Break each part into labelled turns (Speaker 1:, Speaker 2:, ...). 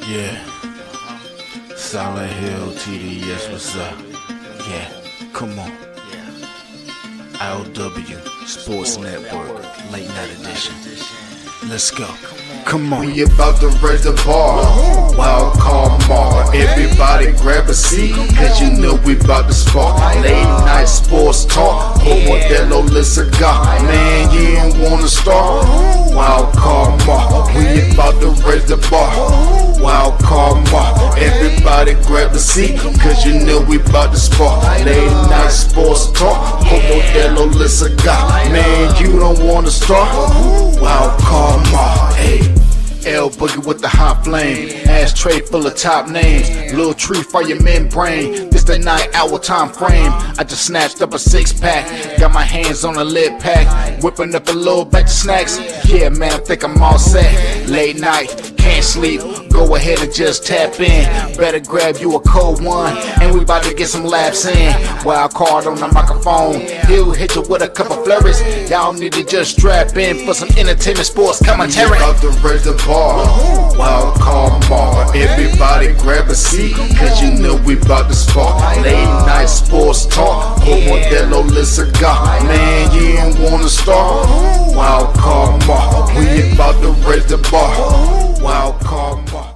Speaker 1: Yeah, Silent Hill TDS, what's up? Yeah, come on. I.O.W. Sports Network, late night edition. Let's go. Come on.
Speaker 2: We about to raise the bar. Wild card mall. Everybody grab a seat, cause you know we about to spark. Late night sports talk. Modelo Le Cigar. Man, you don't wanna start. Wild card mall. We about to raise the bar. Wild card mall. Everybody grab a seat, cause you know we about to spark. Late night sports talk. Modelo Le Cigar. Man, you don't wanna start. Wild card mall. Hey. L Boogie with the hot flame, ashtray full of top names, little tree for your membrane. This the 9-hour time frame. I just snatched up a 6-pack, got my hands on a lid pack, whipping up a little batch of snacks. Yeah, man, I think I'm all set. Late night, can't sleep. Go ahead and just tap in. Better grab you a cold one, and we about to get some laps in. Wild card on the microphone, he'll hit you with a couple flurries. Y'all need to just strap in for some entertainment sports commentary. We about to raise the bar. Wild card bar. Everybody grab a seat, cause you know we about to spark. Late night sports talk. Modelo Le Cigar. Man, you don't wanna start. Wild card bar. We about to raise the bar. Wild card bar.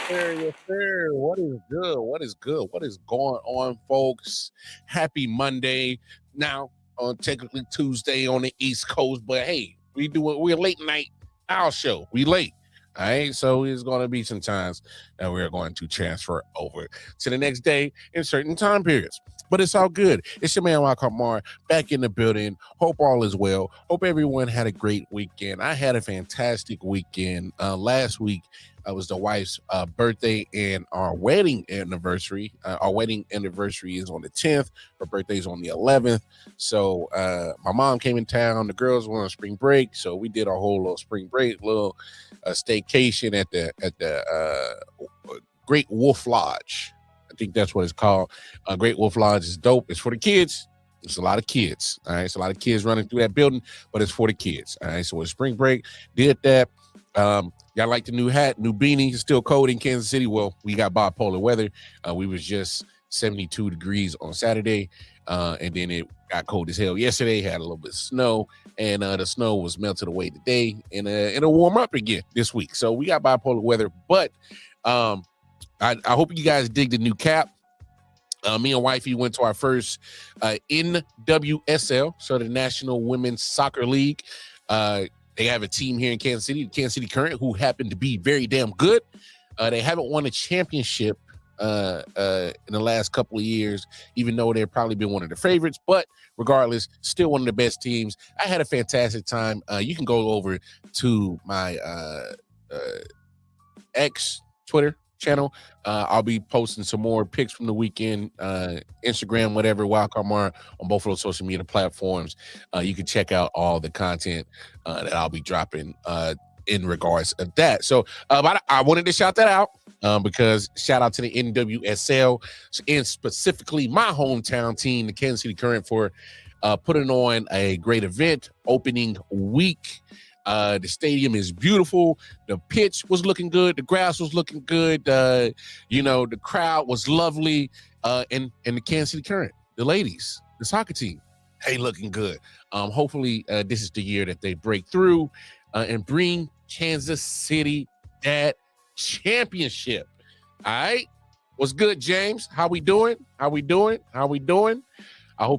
Speaker 3: Yes, sir. What is good? What is good? What is going on, folks? Happy Monday. Now, on technically Tuesday on the East Coast, but hey, we're late night our show. We late. All right, so it's going to be some times that we're going to transfer over to the next day in certain time periods. But it's all good. It's your man, Kamar, back in the building. Hope all is well. Hope everyone had a great weekend. I had a fantastic weekend. Last week, it was the wife's birthday and our wedding anniversary. Our wedding anniversary is on the 10th. Her birthday is on the 11th. So my mom came in town. The girls were on spring break. So we did our whole little spring break, little staycation at the Great Wolf Lodge. I think that's what it's called. Great Wolf Lodge is dope. It's for the kids. It's a lot of kids. All right. It's a lot of kids running through that building, but it's for the kids. All right. So it's spring break. Did that. Y'all like the new hat, new beanie. It's still cold in Kansas City. Well, we got bipolar weather. We was just 72 degrees on Saturday. And then it got cold as hell yesterday. Had a little bit of snow. And the snow was melted away today. And it'll warm up again this week. So we got bipolar weather. But I hope you guys dig the new cap. Me and wifey went to our first NWSL, so the National Women's Soccer League. They have a team here in Kansas City, the Kansas City Current, who happen to be very damn good. They haven't won a championship in the last couple of years, even though they've probably been one of the favorites. But regardless, still one of the best teams. I had a fantastic time. You can go over to my X Twitter channel. I'll be posting some more pics from the weekend, Instagram, whatever, Wildcard on both of those social media platforms. You can check out all the content that I'll be dropping in regards to that. So but I wanted to shout that out because shout out to the NWSL and specifically my hometown team, the Kansas City Current, for putting on a great event opening week. The stadium is beautiful. The pitch was looking good. The grass was looking good. The crowd was lovely. And the Kansas City Current, the ladies, the soccer team, hey, looking good. Hopefully this is the year that they break through and bring Kansas City that championship. All right. What's good, James? How we doing? I hope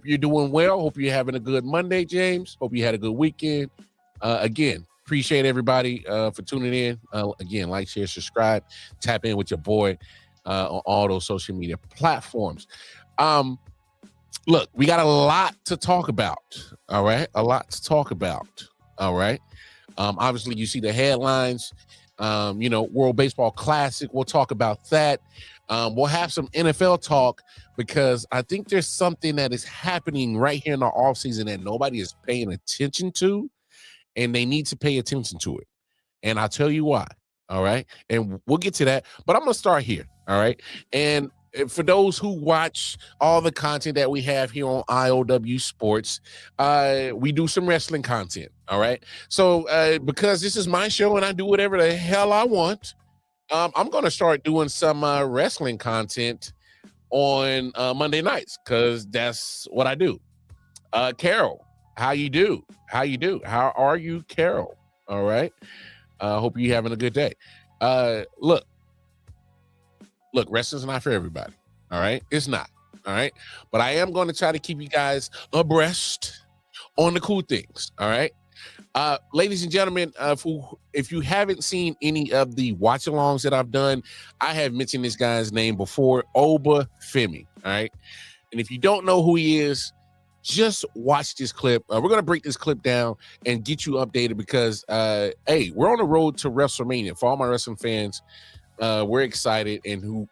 Speaker 3: you're doing well. Hope you're having a good Monday, James. Hope you had a good weekend. Again, appreciate everybody for tuning in. Again, like, share, subscribe, tap in with your boy on all those social media platforms. Look, we got a lot to talk about. All right. All right. Obviously, you see the headlines, World Baseball Classic. We'll talk about that. We'll have some NFL talk because I think there's something that is happening right here in the offseason that nobody is paying attention to. And they need to pay attention to it. And I'll tell you why. All right. And we'll get to that. But I'm going to start here. All right. And for those who watch all the content that we have here on I.O.W. Sports, we do some wrestling content. All right. So because this is my show and I do whatever the hell I want, I'm going to start doing some wrestling content on Monday nights because that's what I do. Carol, how you do? How you do? How are you, Carol? All right. Hope you're having a good day. Look, wrestling's not for everybody. All right. It's not. All right. But I am going to try to keep you guys abreast on the cool things. All right. Ladies and gentlemen, if you haven't seen any of the watch alongs that I've done, I have mentioned this guy's name before, Obafemi. All right. And if you don't know who he is, just watch this clip. We're going to break this clip down and get you updated because, hey, we're on the road to WrestleMania. For all my wrestling fans, we're excited. And who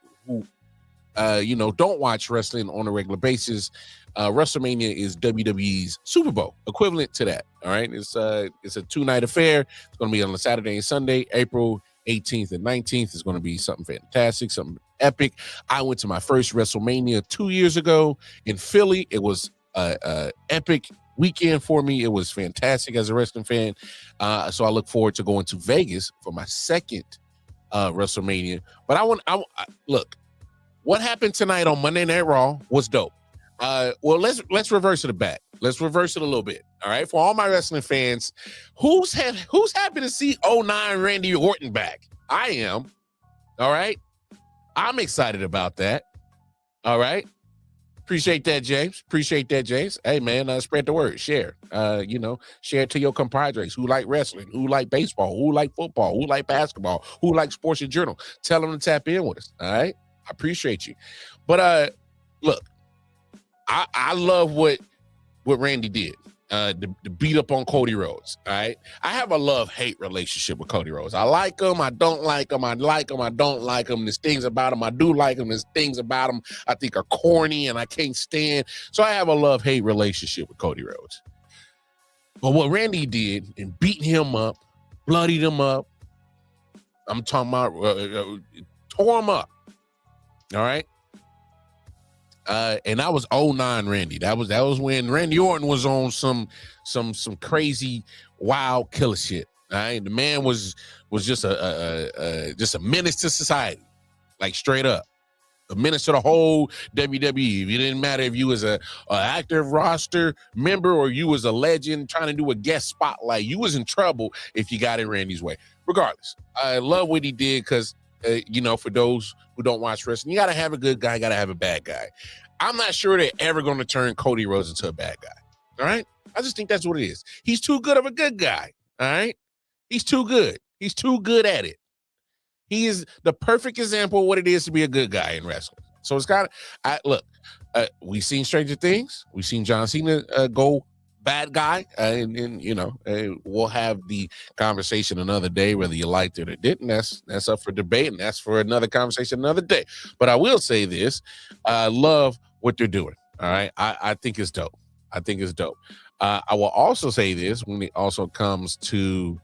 Speaker 3: don't watch wrestling on a regular basis, WrestleMania is WWE's Super Bowl, equivalent to that. All right. It's a 2-night affair. It's going to be on a Saturday and Sunday, April 18th and 19th. It's going to be something fantastic, something epic. I went to my first WrestleMania 2 years ago in Philly. It was epic weekend for me. It was fantastic as a wrestling fan. So I look forward to going to Vegas for my second WrestleMania. But I look, what happened tonight on Monday Night Raw was dope. Well, let's reverse it back. Let's reverse it a little bit. All right. For all my wrestling fans, who's happy to see 09 Randy Orton back? I am. All right. I'm excited about that. All right. Appreciate that, James. Appreciate that, James. Hey, man, spread the word. Share. Share it to your compadres who like wrestling, who like baseball, who like football, who like basketball, who like sports in general. Tell them to tap in with us. All right. I appreciate you. But look, I love what Randy did. To beat up on Cody Rhodes. All right. I have a love-hate relationship with Cody Rhodes. I like him. I don't like him. I like him. I don't like him. There's things about him I do like him. There's things about him I think are corny and I can't stand. So I have a love-hate relationship with Cody Rhodes. But what Randy did in beating him up, bloodied him up, I'm talking about tore him up. All right. And that was 09 Randy. That was when Randy Orton was on some crazy wild killer shit. All right. The man was just a menace to society, like straight up. A menace to the whole WWE. It didn't matter if you was a active roster member or you was a legend trying to do a guest spotlight. You was in trouble if you got in Randy's way. Regardless, I love what he did because for those who don't watch wrestling, you got to have a good guy, got to have a bad guy. I'm not sure they're ever going to turn Cody Rhodes into a bad guy. All right. I just think that's what it is. He's too good of a good guy. All right. He's too good. He's too good at it. He is the perfect example of what it is to be a good guy in wrestling. So it's got to, we've seen Stranger Things. We've seen John Cena go bad guy. We'll have the conversation another day, whether you liked it or didn't. That's up for debate, and that's for another conversation another day. But I will say this. I love what they're doing. All right. I think it's dope. I think it's dope. I will also say this when it also comes to,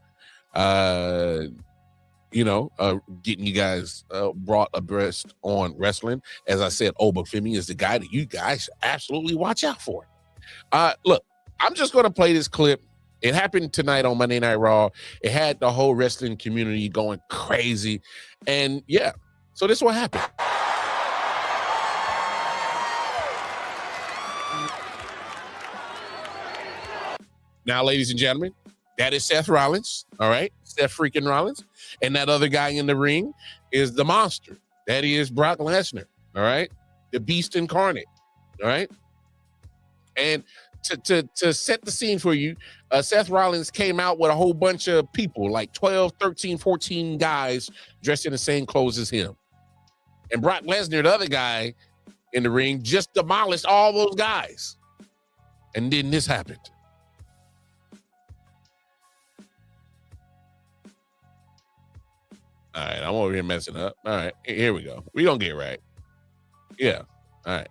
Speaker 3: getting you guys brought abreast on wrestling. As I said, Obafemi is the guy that you guys should absolutely watch out for. Look, I'm just going to play this clip. It happened tonight on Monday Night Raw. It had the whole wrestling community going crazy. And yeah, so this is what happened. Now, ladies and gentlemen, that is Seth Rollins. All right. Seth freaking Rollins. And that other guy in the ring is the monster. That is Brock Lesnar. All right. The beast incarnate. All right. And to set the scene for you, Seth Rollins came out with a whole bunch of people, like 12, 13, 14 guys dressed in the same clothes as him. And Brock Lesnar, the other guy in the ring, just demolished all those guys. And then this happened. All right, I'm over here messing up. All right, here we go. We're going to get right. Yeah, all right.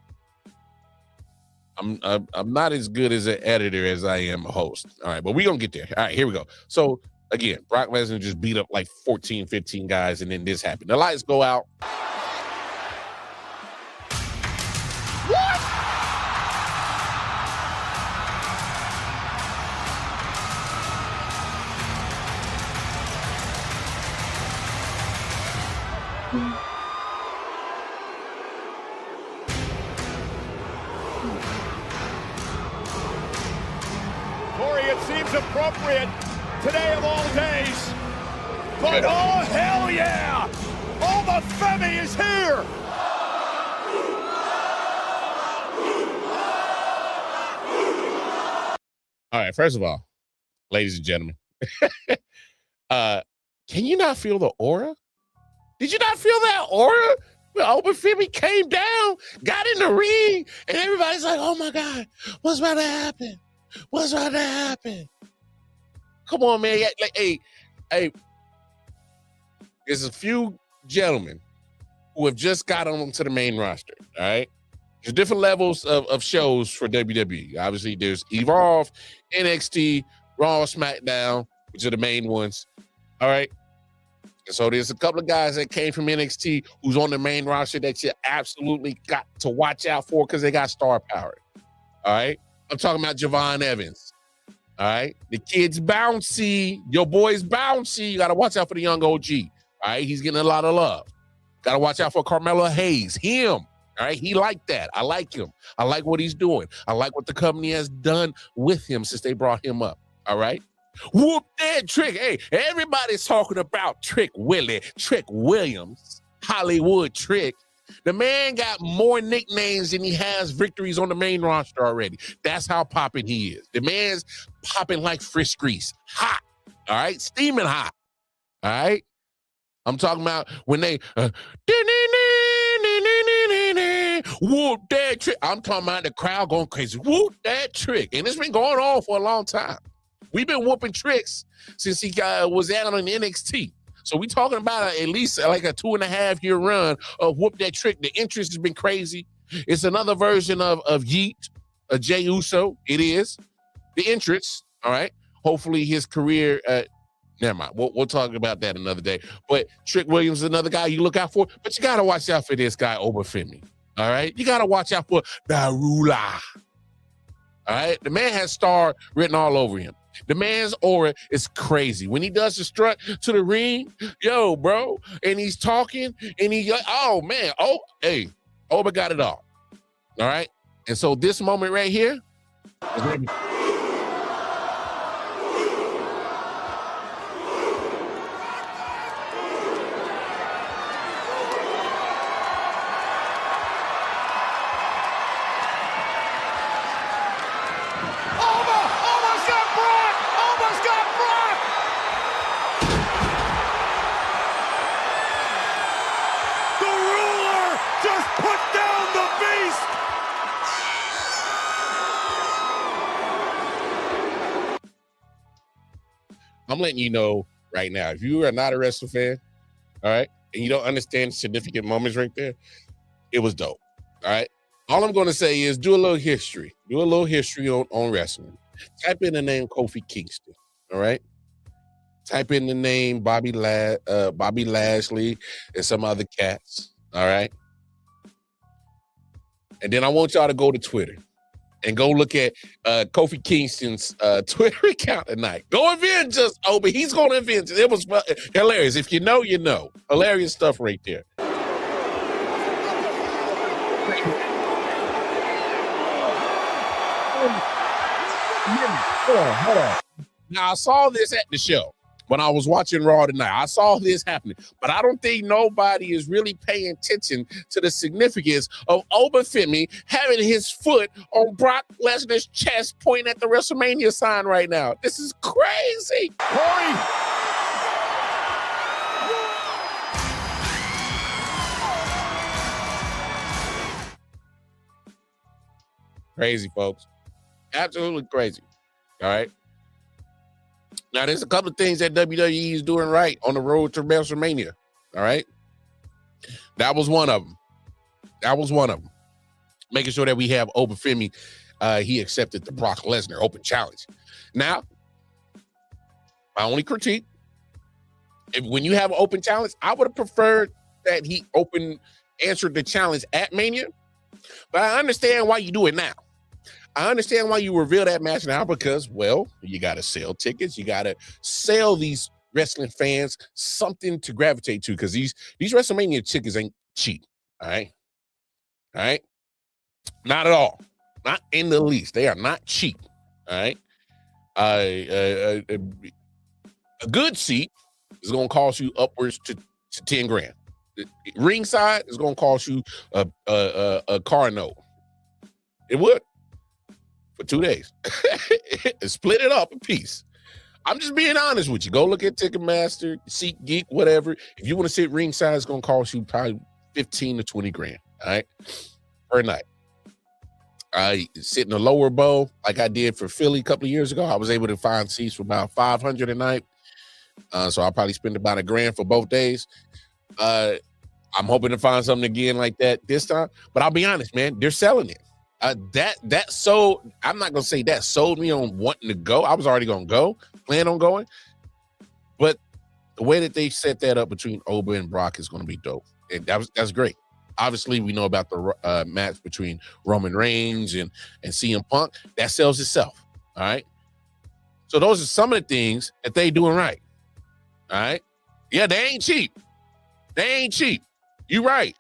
Speaker 3: I'm not as good as an editor as I am a host. All right, but we're going to get there. All right, here we go. So, again, Brock Lesnar just beat up like 14, 15 guys, and then this happened. The lights go out.
Speaker 4: it seems appropriate today of all days. But oh, hell yeah! Obafemi is here!
Speaker 3: All right, first of all, ladies and gentlemen, can you not feel the aura? Did you not feel that aura? When Obafemi came down, got in the ring, and everybody's like, oh my God, what's about to happen? What's about to happen? Come on, man. Like, hey, there's a few gentlemen who have just got onto the main roster, all right? There's different levels of shows for WWE. Obviously, there's Evolve, NXT, Raw, SmackDown, which are the main ones, all right? And so there's a couple of guys that came from NXT who's on the main roster that you absolutely got to watch out for because they got star power, all right? I'm talking about Javon Evans, all right? The kid's bouncy. Your boy's bouncy. You got to watch out for the young OG, all right? He's getting a lot of love. Got to watch out for Carmelo Hayes, him, all right? He like that. I like him. I like what he's doing. I like what the company has done with him since they brought him up, all right? Whoop that Trick. Hey, everybody's talking about Trick Willie, Trick Williams, Hollywood Trick. The man got more nicknames than he has victories on the main roster already. That's how popping he is. The man's popping like Frisk grease. Hot, all right? Steaming hot, all right? I'm talking about when they whoop that Trick. I'm talking about the crowd going crazy. Whoop that Trick. And it's been going on for a long time. We've been whooping Tricks since he was out on NXT. So we talking about at least like a 2.5-year run of whoop that Trick. The interest has been crazy. It's another version of Yeet, Jey Uso. It is. The entrance, all right? Hopefully his career, never mind. We'll talk about that another day. But Trick Williams is another guy you look out for. But you got to watch out for this guy, Obafemi, all right? You got to watch out for Darula, all right? The man has star written all over him. The man's aura is crazy. When he does the strut to the ring, yo, bro, and he's talking, and oh, man, oh, hey, Oba got it all right? And so this moment right here is I'm letting you know right now, if you are not a wrestling fan, all right, and you don't understand significant moments right there, it was dope, all right? All I'm going to say is do a little history. Do a little history on wrestling. Type in the name Kofi Kingston, all right? Type in the name Bobby Lashley and some other cats, all right? And then I want y'all to go to Twitter and go look at Kofi Kingston's Twitter account tonight. Go avenge us, Obi. He's going to avenge us. It was hilarious. If you know, you know. Hilarious stuff right there. Hold on. Now, I saw this at the show when I was watching Raw tonight. I saw this happening, but I don't think nobody is really paying attention to the significance of Obafemi having his foot on Brock Lesnar's chest pointing at the WrestleMania sign right now. This is crazy.
Speaker 4: Corey!
Speaker 3: Crazy, folks. Absolutely crazy. All right. Now, there's a couple of things that WWE is doing right on the road to WrestleMania. All right. That was one of them. Making sure that we have Obafemi. He accepted the Brock Lesnar open challenge. Now, my only critique, when you have an open challenge, I would have preferred that he answered the challenge at Mania. But I understand why you do it now. I understand why you reveal that match now because, well, you got to sell tickets. You got to sell these wrestling fans something to gravitate to because these WrestleMania tickets ain't cheap. All right. All right. Not at all. Not in the least. They are not cheap. All right. A good seat is going to cost you upwards to 10 grand. Ringside is going to cost you a car note. It would for 2 days. Split it up a piece. I'm just being honest with you. Go look at Ticketmaster, SeatGeek, whatever. If you want to sit ringside, it's going to cost you probably 15 to 20 grand, all right, per night. I sit in a lower bowl like I did for Philly a couple of years ago. I was able to find seats for about $500 a night. So I'll probably spend about $1 grand for both days. I'm hoping to find something again like that this time. But I'll be honest, man, they're selling it. That sold. I'm not gonna say that sold me on wanting to go. I was already gonna go, plan on going. But the way that they set that up between Oba and Brock is gonna be dope. And that's great. Obviously, we know about the match between Roman Reigns and CM Punk. That sells itself. All right. So those are some of the things that they doing right. All right. Yeah, they ain't cheap. They ain't cheap. You right.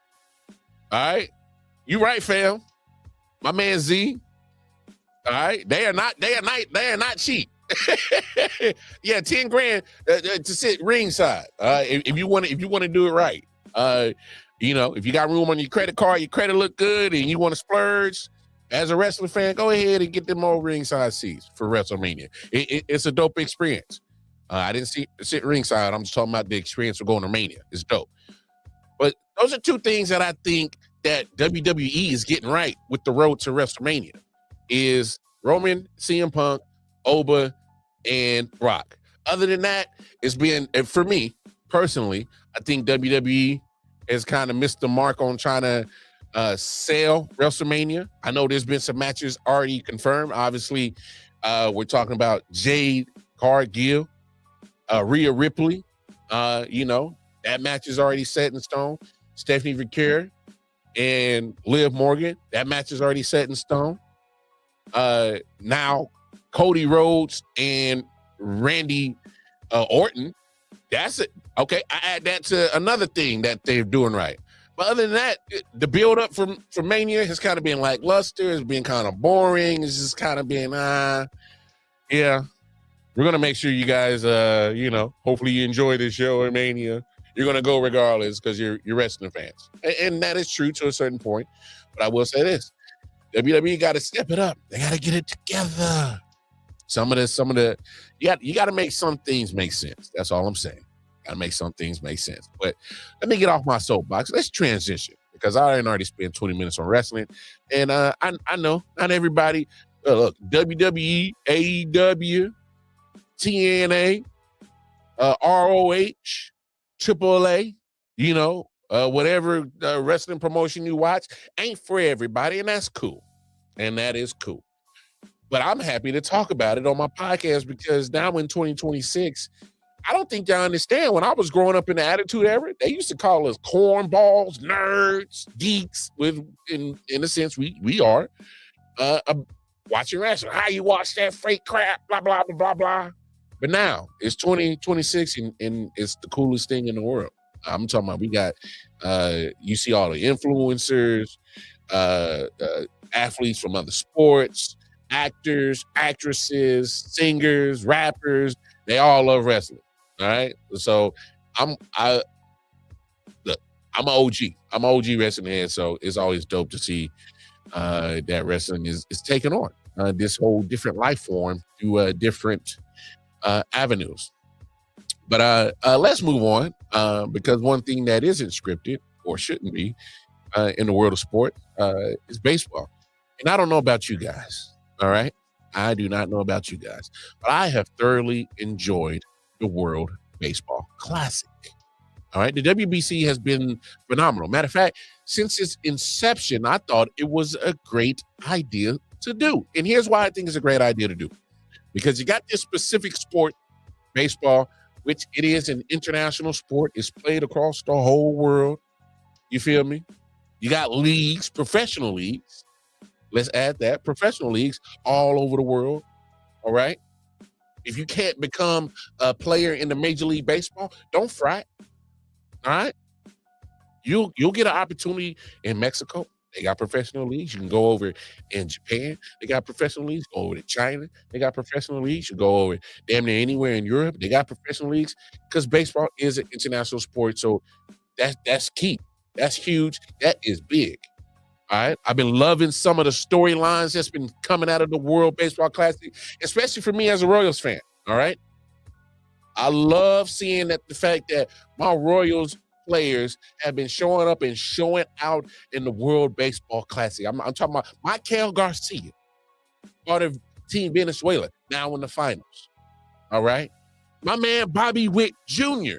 Speaker 3: All right. You right, fam. My man Z. All right. They are not cheap. Yeah, 10 grand to sit ringside. If you want to do it right. You know, if you got room on your credit card, your credit look good, and you want to splurge as a wrestling fan, go ahead and get them old ringside seats for WrestleMania. It's a dope experience. I didn't sit ringside. I'm just talking about the experience of going to Mania. It's dope. But those are two things that I think that WWE is getting right with the road to WrestleMania is Roman, CM Punk, Oba, and Brock. Other than that, it's been, for me personally, I think WWE has kind of missed the mark on trying to sell WrestleMania. I know there's been some matches already confirmed. Obviously, we're talking about Jade Cargill, Rhea Ripley. You know, that match is already set in stone. Stephanie Victor and Liv Morgan, that match is already set in stone. Now, Cody Rhodes and Randy Orton, that's it. Okay, I add that to another thing that they're doing right. But other than that, the build up for Mania has kind of been lackluster. It's been kind of boring. It's just kind of been, yeah. We're going to make sure you guys, you know, hopefully you enjoy this show at Mania. You're going to go regardless because you're wrestling fans. And that is true to a certain point. But I will say this. WWE got to step it up. They got to get it together. Some of the, you got to make some things make sense. That's all I'm saying. Got to make some things make sense. But let me get off my soapbox. Let's transition because I already spent 20 minutes on wrestling. And I know not everybody, look, WWE, AEW, TNA, ROH, AAA, you know, whatever wrestling promotion you watch ain't for everybody, and that's cool. And that is cool. But I'm happy to talk about it on my podcast because now in 2026, I don't think y'all understand. When I was growing up in the Attitude Era, they used to call us cornballs, nerds, geeks. In a sense, we are watching wrestling. How you watch that fake crap, blah, blah, blah, blah, blah. But now it's 2026 and it's the coolest thing in the world. I'm talking about we got, you see all the influencers, athletes from other sports, actors, actresses, singers, rappers. They all love wrestling. All right. So I'm an OG. I'm an OG wrestling head. So it's always dope to see that wrestling is taking on this whole different life form through different avenues. But let's move on because one thing that isn't scripted or shouldn't be in the world of sport is baseball. And I don't know about you guys. All right. I do not know about you guys, but I have thoroughly enjoyed the World Baseball Classic. All right. The WBC has been phenomenal. Matter of fact, since its inception, I thought it was a great idea to do. And here's why I think it's a great idea to do. Because you got this specific sport, baseball, which it is an international sport. It's played across the whole world. You feel me? You got leagues, professional leagues. Let's add that. Professional leagues all over the world. All right? If you can't become a player in the Major League Baseball, don't fret. All right? You'll get an opportunity in Mexico. They got professional leagues. You can go over in Japan. They got professional leagues. Go over to China. They got professional leagues. You go over damn near anywhere in Europe. They got professional leagues because baseball is an international sport. So that's key. That's huge. That is big. All right. I've been loving some of the storylines that's been coming out of the World Baseball Classic, especially for me as a Royals fan. All right. I love seeing that the fact that my Royals players have been showing up and showing out in the World Baseball Classic. I'm talking about Michael Garcia, part of Team Venezuela, now in the finals. All right. My man Bobby Witt Jr.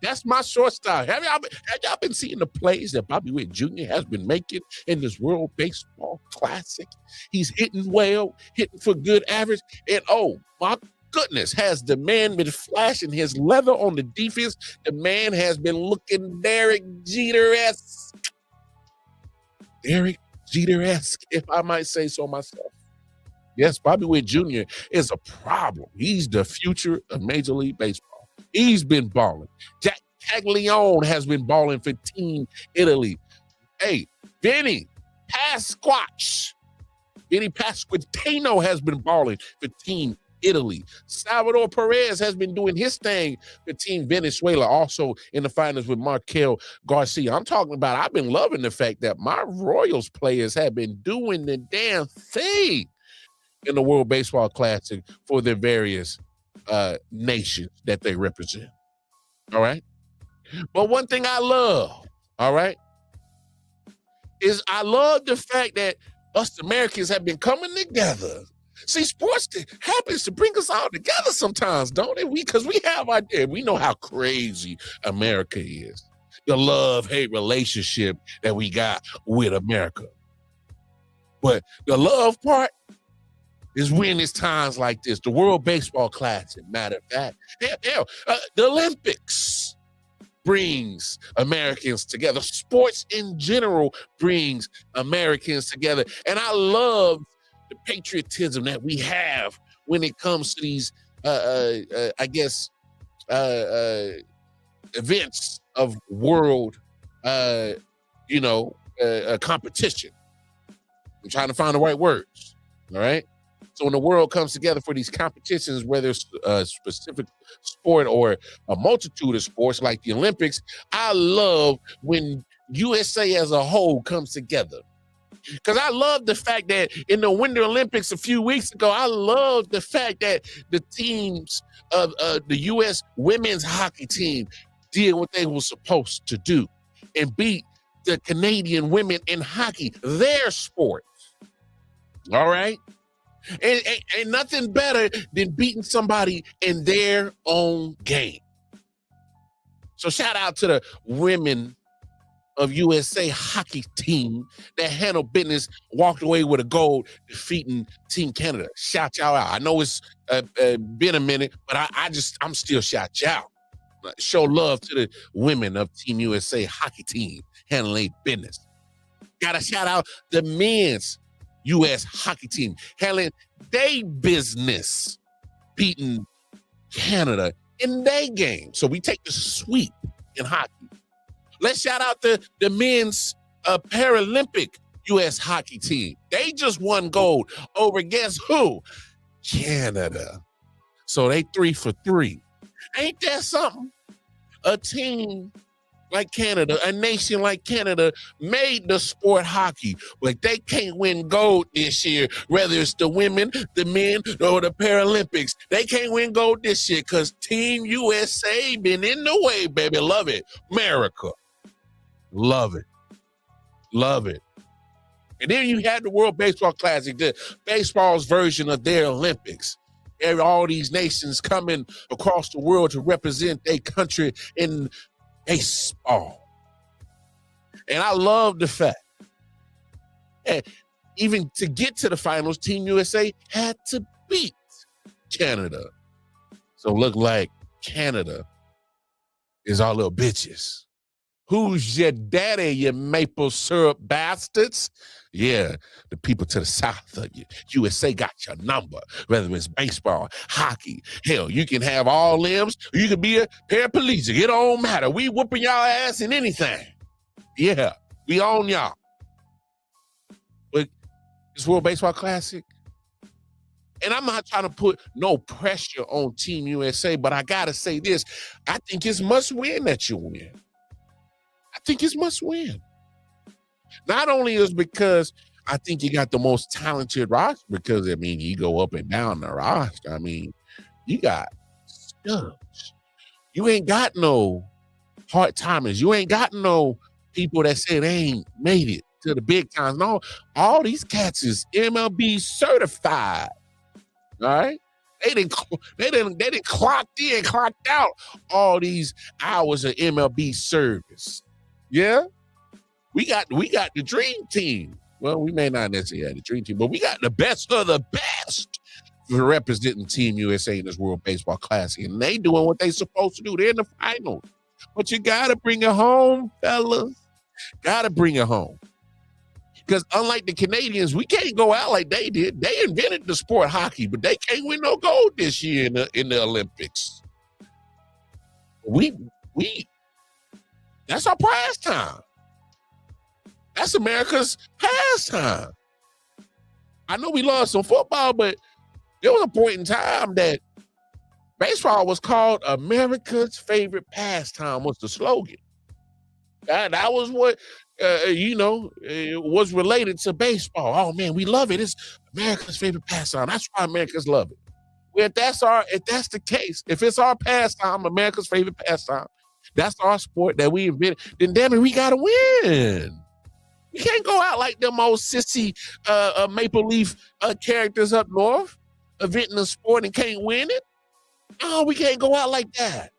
Speaker 3: That's my shortstop. Have y'all been seeing the plays that Bobby Witt Jr. has been making in this World Baseball Classic? He's hitting well, hitting for good average. And oh my goodness, has the man been flashing his leather on the defense? The man has been looking Derek Jeter-esque. Derek Jeter-esque, if I might say so myself. Yes, Bobby Witt Jr. is a problem. He's the future of Major League Baseball. He's been balling. Jack Caglione has been balling for Team Italy. Hey, Vinny Pasquantino has been balling for Team Italy. Salvador Perez has been doing his thing for Team Venezuela, also in the finals with Markel Garcia. I'm talking about, I've been loving the fact that my Royals players have been doing the damn thing in the World Baseball Classic for their various nations that they represent. All right. But one thing I love, all right, is I love the fact that us Americans have been coming together. See, sports happens to bring us all together sometimes, don't it? Because we have idea. We know how crazy America is. The love-hate relationship that we got with America. But the love part is when it's times like this. The World Baseball Classic, matter of fact. The Olympics brings Americans together. Sports in general brings Americans together. And I love the patriotism that we have when it comes to these, events of world, competition. I'm trying to find the right words, all right? So when the world comes together for these competitions, whether it's a specific sport or a multitude of sports like the Olympics, I love when USA as a whole comes together. Because I love the fact that in the Winter Olympics a few weeks ago, I love the fact that the teams of the U.S. women's hockey team did what they were supposed to do and beat the Canadian women in hockey, their sport. All right? Ain't nothing better than beating somebody in their own game. So shout out to the women of USA hockey team that handled business, walked away with a gold, defeating Team Canada. Shout y'all out. I know it's been a minute, but I'm still shout y'all. Show love to the women of Team USA hockey team handling business. Gotta shout out the men's U.S. hockey team handling their business, beating Canada in their game. So we take the sweep in hockey. Let's shout out the men's Paralympic U.S. hockey team. They just won gold over guess who? Canada. So they 3 for 3. Ain't that something? A team like Canada, a nation like Canada, made the sport hockey, but they can't win gold this year, whether it's the women, the men, or the Paralympics. They can't win gold this year because Team USA been in the way, baby. Love it. America. Love it. Love it. And then you had the World Baseball Classic, the baseball's version of their Olympics. All these nations coming across the world to represent their country in baseball. And I love the fact that even to get to the finals, Team USA had to beat Canada. So look like Canada is our little bitches. Who's your daddy, you maple syrup bastards? Yeah, the people to the south of you. USA got your number, whether it's baseball, hockey. Hell, you can have all limbs, or you can be a paraplegic. It don't matter. We whooping y'all ass in anything. Yeah, we own y'all. This World Baseball Classic. And I'm not trying to put no pressure on Team USA, but I got to say this. I think it's must win that you win. I think it's must win. Not only is because I think you got the most talented roster, because, I mean, you go up and down the roster. I mean, you got studs. You ain't got no hard timers. You ain't got no people that say they ain't made it to the big times. No, all these cats is MLB certified. All right, they didn't clocked in, clocked out all these hours of MLB service. Yeah, we got the dream team. Well, we may not necessarily have the dream team, but we got the best of the best for representing Team USA in this World Baseball Classic, and they doing what they supposed to do. They're in the finals, but you gotta bring it home, fellas. Gotta bring it home. Because unlike the Canadians, we can't go out like they did. They invented the sport hockey, but they can't win no gold this year in the Olympics. We that's our pastime. That's America's pastime. I know we lost some football, but there was a point in time that baseball was called America's favorite pastime was the slogan. That was what was related to baseball. Oh man, we love it. It's America's favorite pastime. That's why Americans love it. Well, if that's the case, if it's our pastime, America's favorite pastime, that's our sport that we invented, then damn it, we gotta win. We can't go out like them old sissy Maple Leaf characters up north, inventing a sport and can't win it. No, we can't go out like that.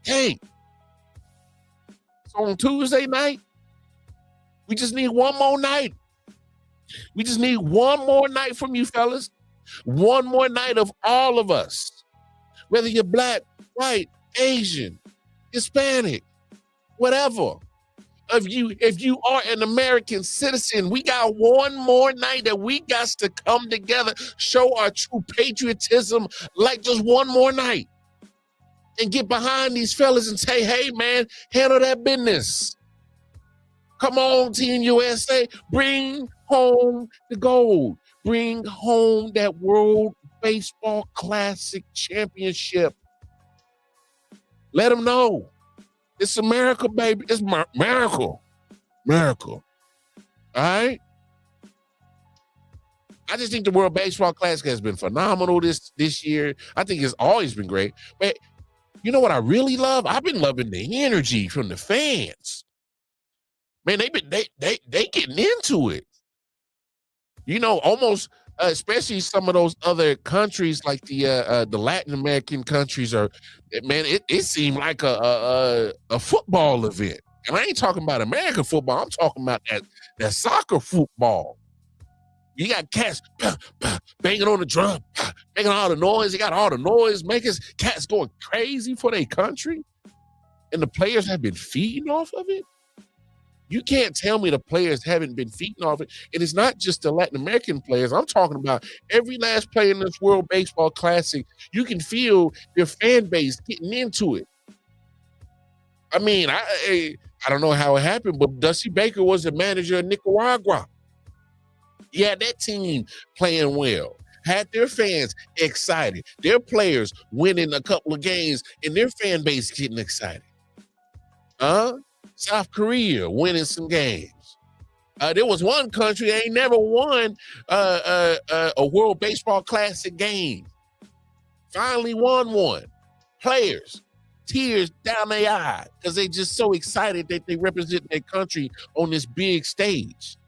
Speaker 3: Hey. So on Tuesday night, we just need one more night. We just need one more night from you fellas. One more night of all of us. Whether you're black, white, Asian, Hispanic, whatever. If you are an American citizen, we got one more night that we got to come together, show our true patriotism, like just one more night. And get behind these fellas and say, hey, man, handle that business. Come on, Team USA. Bring home the gold. Bring home that World Baseball Classic Championship. Let them know. It's America, baby. It's miracle. Miracle. All right? I just think the World Baseball Classic has been phenomenal this year. I think it's always been great. But you know what I really love? I've been loving the energy from the fans. Man, they getting into it. You know, almost especially some of those other countries like the Latin American countries are. Man, it seemed like a football event, and I ain't talking about American football. I'm talking about that soccer football. You got cats banging on the drum, making all the noise. You got all the noise makers, cats going crazy for their country, and the players have been feeding off of it. You can't tell me the players haven't been feeding off it. And it's not just the Latin American players. I'm talking about every last player in this World Baseball Classic. You can feel their fan base getting into it. I mean, I don't know how it happened, but Dusty Baker was the manager of Nicaragua. He had that team playing well, had their fans excited, their players winning a couple of games, and their fan base getting excited. South Korea winning some games. There was one country that ain't never won a World Baseball Classic game. Finally won one. Players, tears down their eye because they just so excited that they represent their country on this big stage.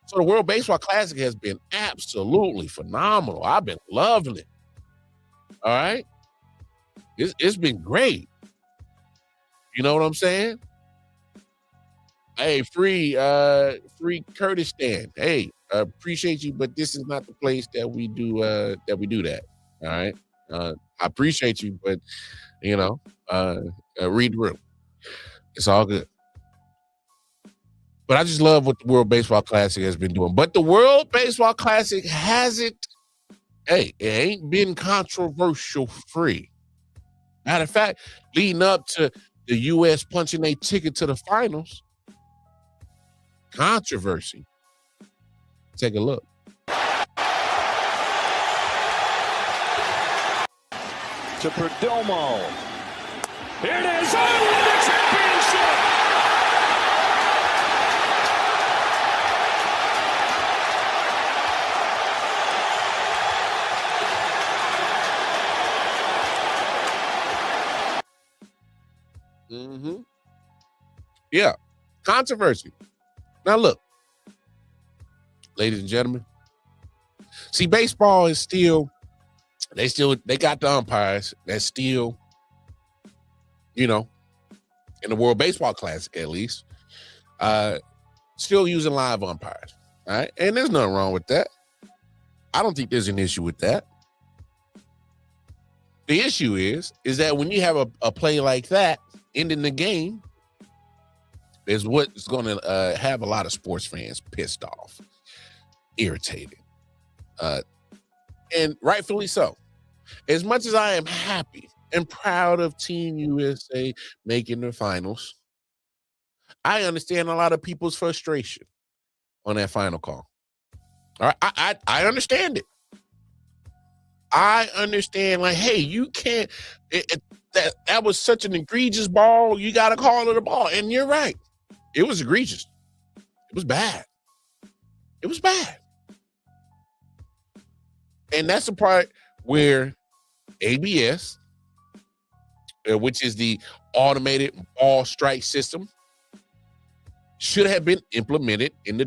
Speaker 3: So the World Baseball Classic has been absolutely phenomenal. I've been loving it. All right? It's been great. You know what I'm saying? Hey, free Kurdistan. Hey, appreciate you, but this is not the place that we do that. All right. I appreciate you, but read the room. It's all good. But I just love what the World Baseball Classic has been doing. But the World Baseball Classic it ain't been controversial free. Matter of fact, leading up to the U.S. punching a ticket to the finals, controversy. Take a look.
Speaker 4: To Perdomo. Here it is. Oh, the championship!
Speaker 3: Mm-hmm. Yeah. Controversy. Now look, ladies and gentlemen. See, baseball is still, they got the umpires that's still, you know, in the World Baseball Classic at least, still using live umpires. All right. And there's nothing wrong with that. I don't think there's an issue with that. The issue is that when you have a play like that ending the game, is what's going to have a lot of sports fans pissed off, irritated, and rightfully so. As much as I am happy and proud of Team USA making the finals, I understand a lot of people's frustration on that final call. All right, I understand it. I understand, like, hey, you can't. That was such an egregious ball. You got to call it a ball, and you're right. It was egregious. It was bad. It was bad. And that's the part where ABS, which is the automated ball strike system, should have been implemented in the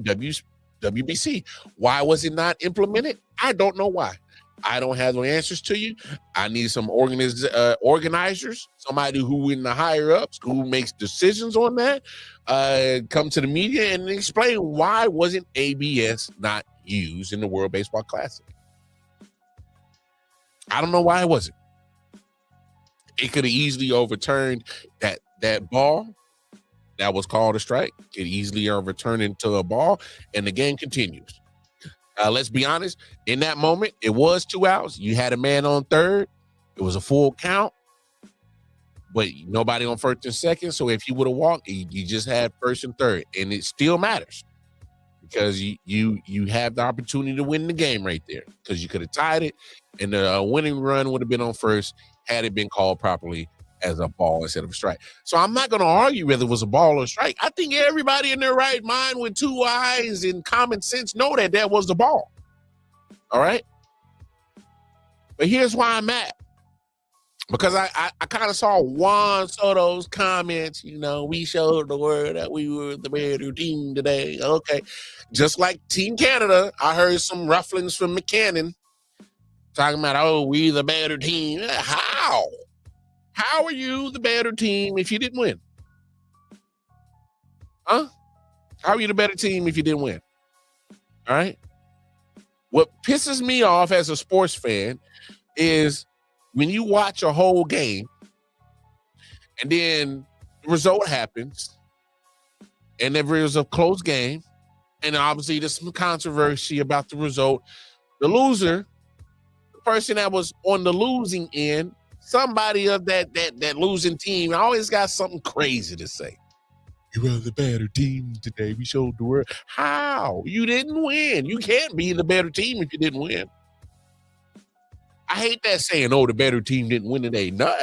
Speaker 3: WBC. Why was it not implemented? I don't know why. I don't have no answers to you. I need some organizers, somebody who in the higher ups, who makes decisions on that, come to the media and explain why wasn't ABS not used in the World Baseball Classic. I don't know why it wasn't. It could have easily overturned that ball that was called a strike. It easily overturned into a ball, and the game continues. Let's be honest. In that moment, it was 2 outs. You had a man on third. It was a full count, but nobody on first and second. So if you would have walked, you just had first and third, and it still matters because you have the opportunity to win the game right there because you could have tied it, and the winning run would have been on first had it been called properly as a ball instead of a strike. So I'm not going to argue whether it was a ball or a strike. I think everybody in their right mind with 2 eyes and common sense know that was the ball. All right? But here's why I'm at. Because I kind of saw Juan Soto's comments, we showed the world that we were the better team today. Okay. Just like Team Canada, I heard some rufflings from McCannon talking about, we the better team. How? How are you the better team if you didn't win? Huh? How are you the better team if you didn't win? All right? What pisses me off as a sports fan is when you watch a whole game and then the result happens and there is a close game and obviously there's some controversy about the result. The loser, the person that was on the losing end, somebody of that losing team always got something crazy to say. You were the better team today. We showed the world. How? You didn't win. You can't be the better team if you didn't win. I hate that saying, the better team didn't win today. No,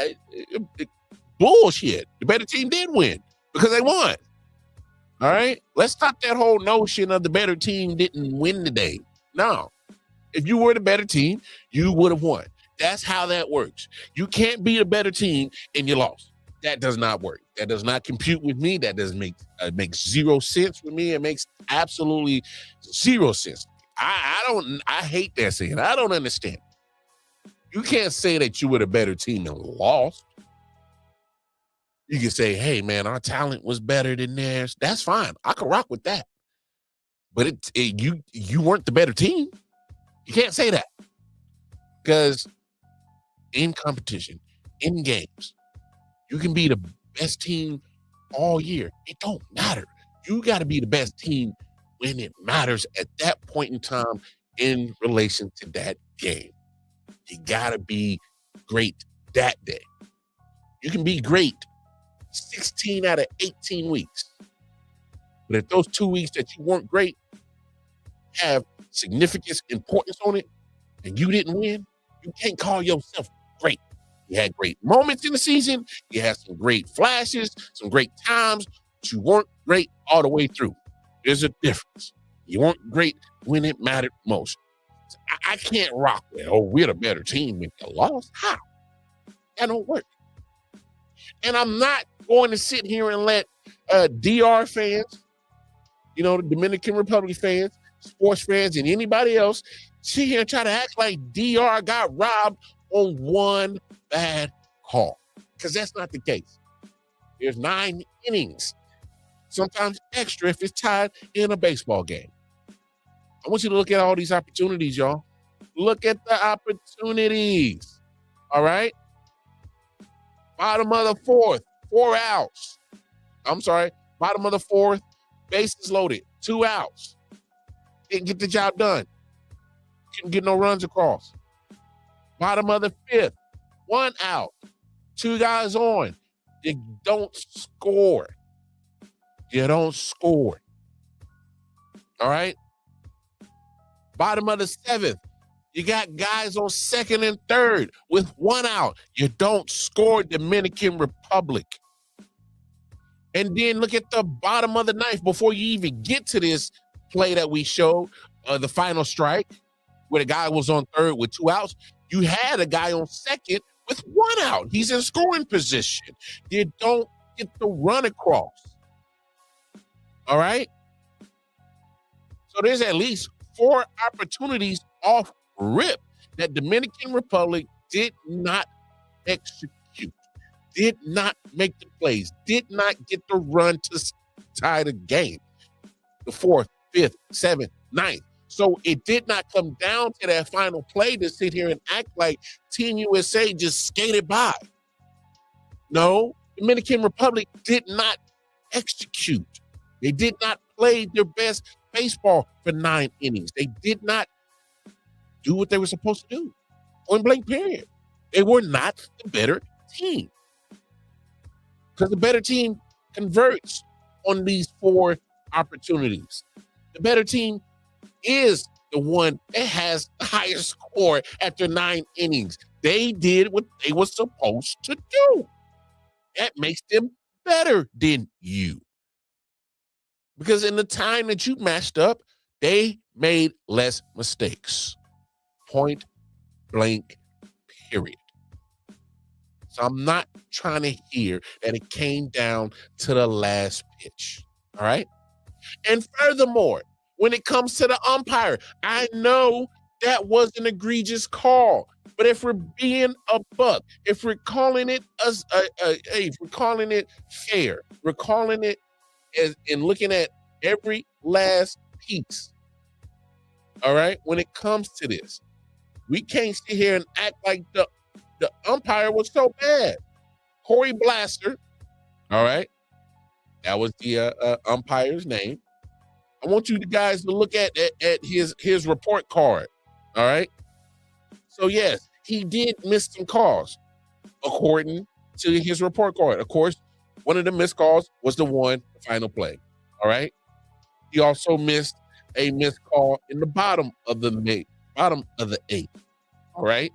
Speaker 3: bullshit. The better team did win because they won. All right? Let's stop that whole notion of the better team didn't win today. No. If you were the better team, you would have won. That's how that works. You can't be a better team and you lost. That does not work. That doesn't compute with me. That doesn't make zero sense with me. It makes absolutely zero sense. I hate that saying. I don't understand. You can't say that you were the better team and lost. You can say, hey, man, our talent was better than theirs. That's fine. I can rock with that. But you weren't the better team. You can't say that. Because in competition, in games, you can be the best team all year. It don't matter. You got to be the best team when it matters at that point in time in relation to that game. You got to be great that day. You can be great 16 out of 18 weeks. But if those 2 weeks that you weren't great, have significance, importance on it, and you didn't win, you can't call yourself great. You had great moments in the season. You had some great flashes, some great times, but you weren't great all the way through. There's a difference. You weren't great when it mattered most. So I can't rock with, oh, we're the better team when you lost. How? That don't work. And I'm not going to sit here and let DR fans, the Dominican Republic fans, sports fans, and anybody else sit here and try to act like DR got robbed on one bad call, because that's not the case. There's 9 innings, sometimes extra if it's tied in a baseball game. I want you to look at all these opportunities, y'all. Look at the opportunities, all right? Bottom of the 4th, 4 outs. I'm sorry, bottom of the 4th, bases loaded, 2 outs. Didn't get the job done. Couldn't get no runs across. Bottom of the 5th, 1 out, 2 guys on. You don't score. You don't score. All right? Bottom of the 7th, you got guys on 2nd and 3rd with 1 out. You don't score, Dominican Republic. And then look at the bottom of the 9th before you even get to this play that we showed, the final strike, where the guy was on 3rd with 2 outs. You had a guy on 2nd with 1 out. He's in scoring position. You don't get the run across. All right? So there's at least 4 opportunities off rip that Dominican Republic did not execute, did not make the plays, did not get the run to tie the game. The 4th, 5th, 7th, 9th. So it did not come down to that final play to sit here and act like Team USA just skated by. No, Dominican Republic did not execute. They did not play their best baseball for 9 innings. They did not do what they were supposed to do. Point blank period. They were not the better team. Because the better team converts on these 4 opportunities. The better team is the one that has the highest score after 9 innings. They did what they were supposed to do. That makes them better than you. Because in the time that you matched up, they made less mistakes. Point blank, period. So I'm not trying to hear that it came down to the last pitch. All right? And furthermore, when it comes to the umpire, I know that was an egregious call. But if we're being a buck, if we're calling it if we're calling it fair, we're calling it as in looking at every last piece. All right, when it comes to this, we can't sit here and act like the umpire was so bad. Corey Blaster, all right, that was the umpire's name. I want you guys to look at his report card, all right? So, yes, he did miss some calls, according to his report card. Of course, one of the missed calls was the final play, all right? He also missed a missed call in the bottom of the 8th, all right?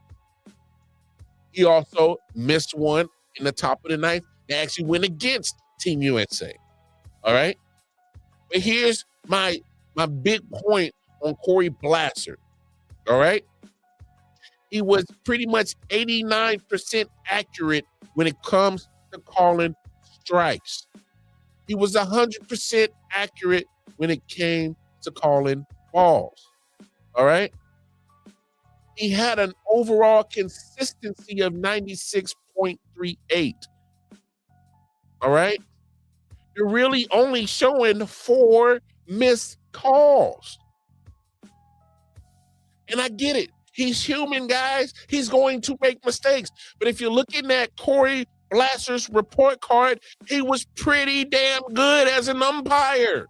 Speaker 3: He also missed one in the top of the 9th that actually went against Team USA, all right? But here's my big point on Corey Blaster, all right? He was pretty much 89% accurate when it comes to calling strikes. He was 100% accurate when it came to calling balls, all right? He had an overall consistency of 96.38, all right? You're really only showing 4 missed calls. And I get it. He's human, guys. He's going to make mistakes. But if you're looking at Corey Blaster's report card, he was pretty damn good as an umpire.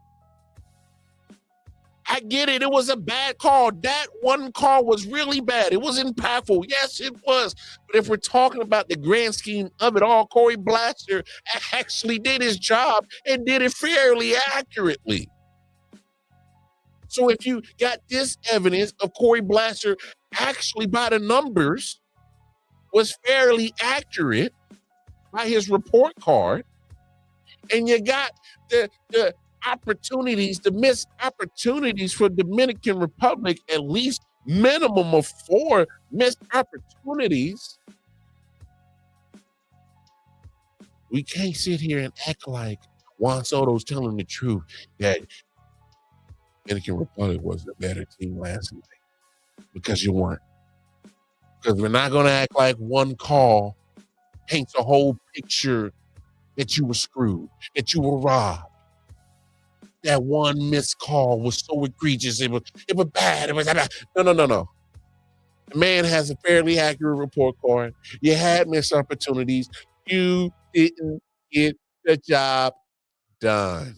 Speaker 3: I get it. It was a bad call. That one call was really bad. It was impactful. Yes, it was. But if we're talking about the grand scheme of it all, Corey Blaster actually did his job and did it fairly accurately. So if you got this evidence of Corey Blaster actually by the numbers was fairly accurate by his report card, and you got the opportunities, the missed opportunities for Dominican Republic, at least minimum of 4 missed opportunities, we can't sit here and act like Juan Soto's telling the truth that Dominican Republic was a better team last night, because you weren't. Because we're not going to act like one call paints a whole picture that you were screwed, that you were robbed. That one missed call was so egregious. It was bad. It was bad. No. The man has a fairly accurate report card. You had missed opportunities. You didn't get the job done.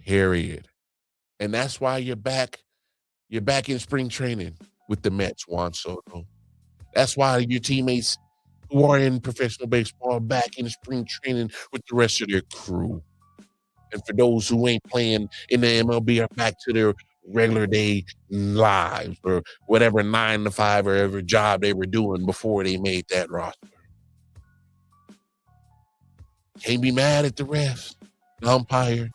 Speaker 3: Period. And that's why you're back. You're back in spring training with the Mets, Juan Soto. That's why your teammates who are in professional baseball are back in spring training with the rest of their crew. And for those who ain't playing in the MLB are back to their regular day lives or whatever 9 to 5 or whatever job they were doing before they made that roster. Can't be mad at the refs, the umpire.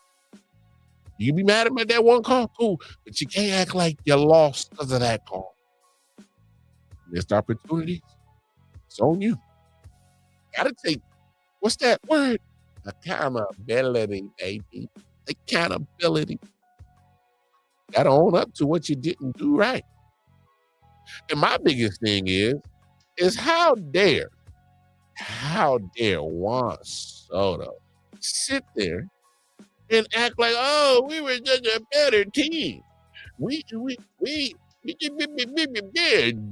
Speaker 3: You can be mad at that one call, cool, but you can't act like you lost because of that call. Missed opportunities, it's on you. Gotta take, what's that word? Accountability, baby. Accountability. Gotta own up to what you didn't do right. And my biggest thing is how dare Juan Soto sit there and act like, oh, we were just a better team. We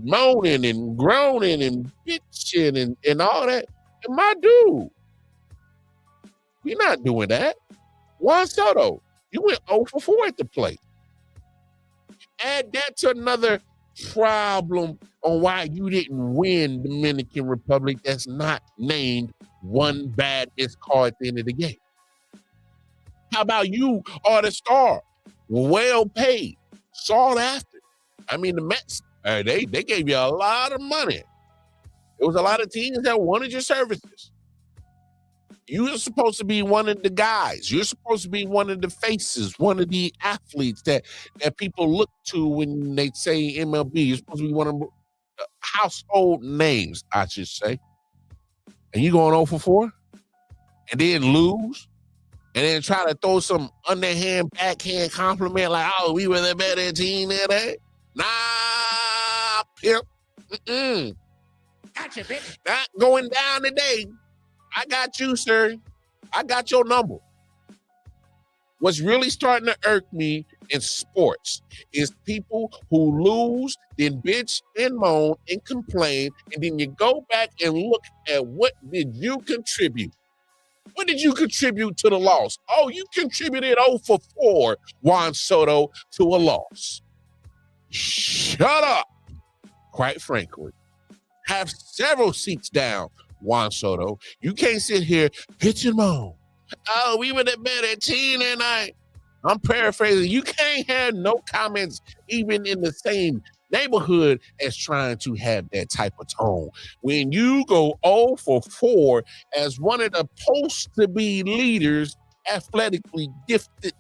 Speaker 3: moaning and groaning and bitching and all that. And my dude, we're not doing that. Juan Soto, you went 0 for 4 at the plate. Add that to another problem on why you didn't win Dominican Republic that's not named one bad missed call at the end of the game. How about you are the star? Well paid, sought after. I mean, the Mets, they gave you a lot of money. There was a lot of teams that wanted your services. You were supposed to be one of the guys. You're supposed to be one of the faces, one of the athletes that people look to when they say MLB. You're supposed to be one of the household names, I should say. And you going 0 for 4? And then lose? And then try to throw some underhand, backhand compliment like, oh, we were the better team today? Nah, pimp. Gotcha, bitch. Not going down today. I got you, sir. I got your number. What's really starting to irk me in sports is people who lose, then bitch and moan and complain, and then you go back and look at what did you contribute. What did you contribute to the loss? Oh, you contributed 0 for 4, Juan Soto, to a loss. Shut up. Quite frankly, have several seats down, Juan Soto. You can't sit here, bitch and moan. Oh, we were the better team tonight. I'm paraphrasing. You can't have no comments even in the same neighborhood as trying to have that type of tone. When you go 0 for 4 as one of the supposed-to-be leaders, athletically gifted,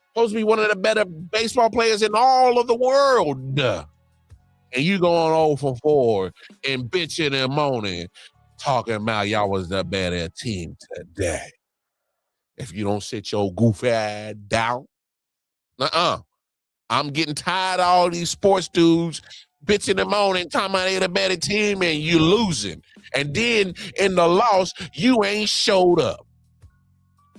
Speaker 3: supposed to be one of the better baseball players in all of the world, and you going 0 for 4 and bitching and moaning, talking about y'all was the better team today. If you don't sit your goofy ass down, I'm getting tired of all these sports dudes bitching and moaning, talking about they the better team and you losing. And then in the loss, you ain't showed up.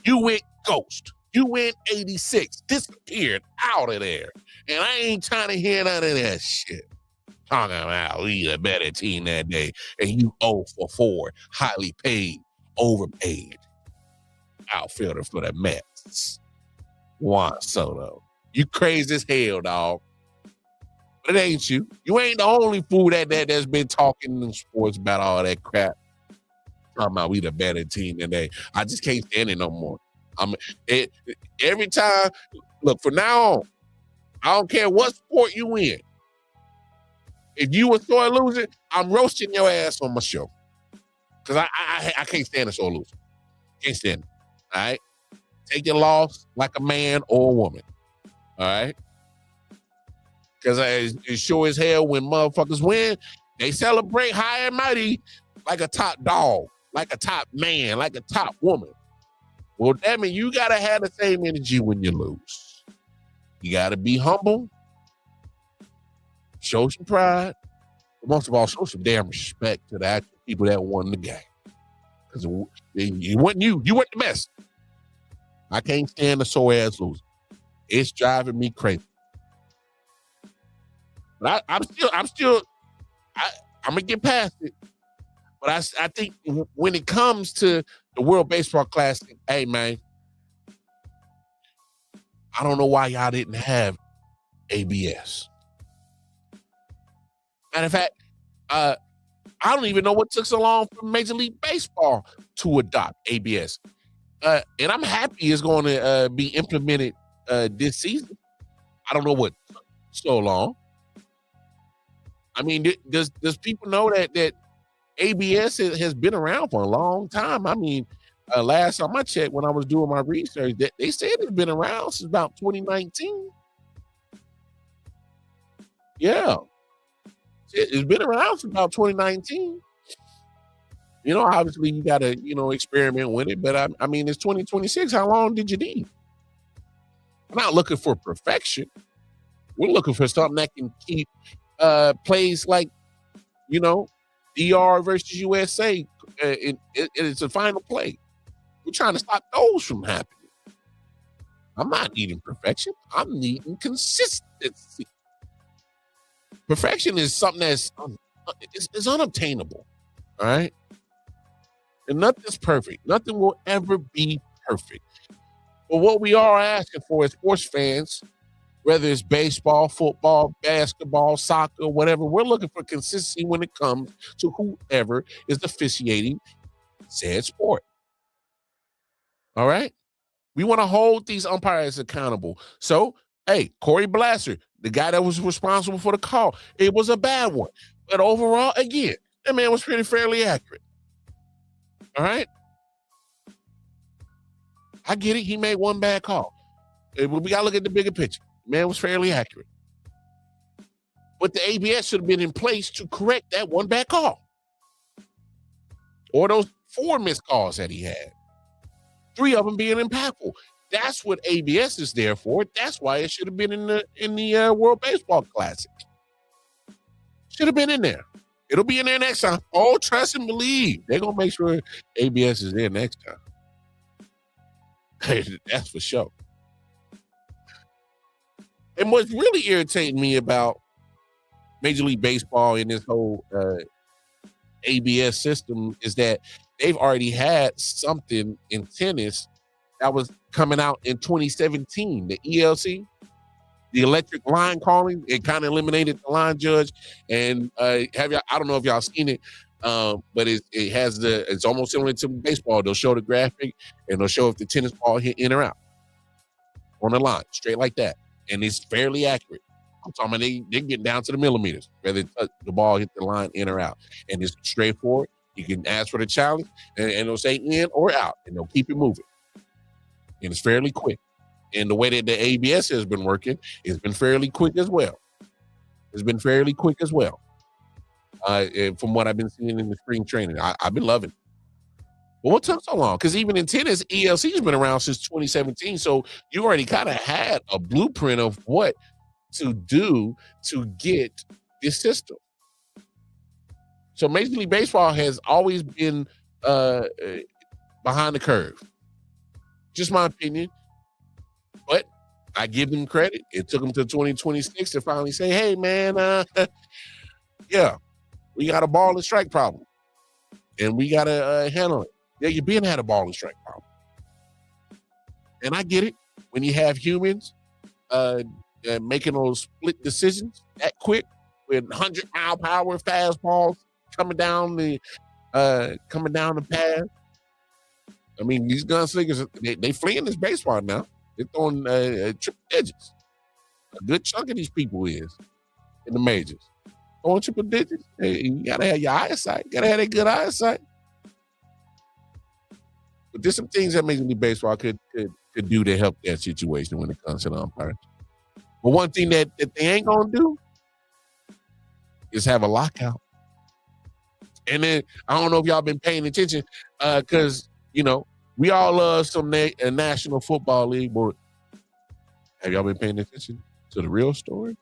Speaker 3: You went ghost. You went 86, disappeared out of there. And I ain't trying to hear none of that shit. Talking about we the better team that day, and you 0 for 4, highly paid, overpaid outfielder for the Mets. Juan Soto. You crazy as hell, dog. But it ain't you. You ain't the only fool that's been talking in sports about all that crap. Talking about we the better team today. I just can't stand it no more. Every time, look, from now on, I don't care what sport you in. If you a sore loser, I'm roasting your ass on my show. Because I can't stand a sore loser. Can't stand it. All right? Take your loss like a man or a woman. All right? Because it's sure as hell when motherfuckers win, they celebrate high and mighty like a top dog, like a top man, like a top woman. Well, that means you got to have the same energy when you lose. You got to be humble, show some pride, but most of all, show some damn respect to the actual people that won the game. Because you weren't the best. I can't stand a sore ass loser. It's driving me crazy. But I'm gonna get past it. But I think when it comes to the World Baseball Classic, hey man, I don't know why y'all didn't have ABS. Matter of fact, I don't even know what took so long for Major League Baseball to adopt ABS. And I'm happy it's going to be implemented this season. I don't know what took so long. I mean, does people know that ABS has been around for a long time? I mean, last time I checked when I was doing my research, that they said it's been around since about 2019. Yeah. It's been around since about 2019. You know, obviously you got to, experiment with it. But I mean, it's 2026. How long did you need? We're not looking for perfection. We're looking for something that can keep plays like, DR versus USA. It's a final play. We're trying to stop those from happening. I'm not needing perfection. I'm needing consistency. Perfection is something that's it's unobtainable. All right. And nothing's perfect. Nothing will ever be perfect. But what we are asking for as sports fans, whether it's baseball, football, basketball, soccer, whatever, we're looking for consistency when it comes to whoever is officiating said sport. All right? We want to hold these umpires accountable. So, hey, Corey Blaster, the guy that was responsible for the call, it was a bad one. But overall, again, that man was fairly accurate. All right? I get it. He made one bad call. We got to look at the bigger picture. Man was fairly accurate. But the ABS should have been in place to correct that one bad call. Or those 4 missed calls that he had. 3 of them being impactful. That's what ABS is there for. That's why it should have been in the World Baseball Classic. Should have been in there. It'll be in there next time. Oh, trust and believe. They're going to make sure ABS is there next time. That's for sure. And what's really irritating me about Major League Baseball in this whole ABS system is that they've already had something in tennis that was coming out in 2017, the ELC, the electric line calling. It kind of eliminated the line judge. And I don't know if y'all seen it, but it has it's almost similar to baseball. They'll show the graphic and they'll show if the tennis ball hit in or out on the line, straight like that. And it's fairly accurate. I'm talking about they're getting down to the millimeters, whether the ball hit the line in or out. And it's straightforward. You can ask for the challenge, and it'll say in or out, and they'll keep it moving. And it's fairly quick. And the way that the ABS has been working, it's been fairly quick as well. From what I've been seeing in the spring training, I've been loving it. But what took so long? Because even in tennis, ELC has been around since 2017. So you already kind of had a blueprint of what to do to get this system. So Major League Baseball has always been behind the curve. Just my opinion. But I give them credit. It took them to 2026 to finally say, hey, man, yeah, we got a ball and strike problem. And we got to handle it. Yeah, you've been had a ball and strike problem. And I get it. When you have humans making those split decisions that quick with 100-mile-per-hour fastballs coming down the path. I mean, these gunslingers, they fleeing this baseball now. They're throwing triple digits. A good chunk of these people is in the majors. Going triple digits, hey, you gotta have your eyesight. Gotta have that good eyesight. But there's some things that Major League Baseball could do to help that situation when it comes to the umpires. But one thing that they ain't gonna do is have a lockout. And then I don't know if y'all been paying attention, because we all love some National Football League, but have y'all been paying attention to the real story?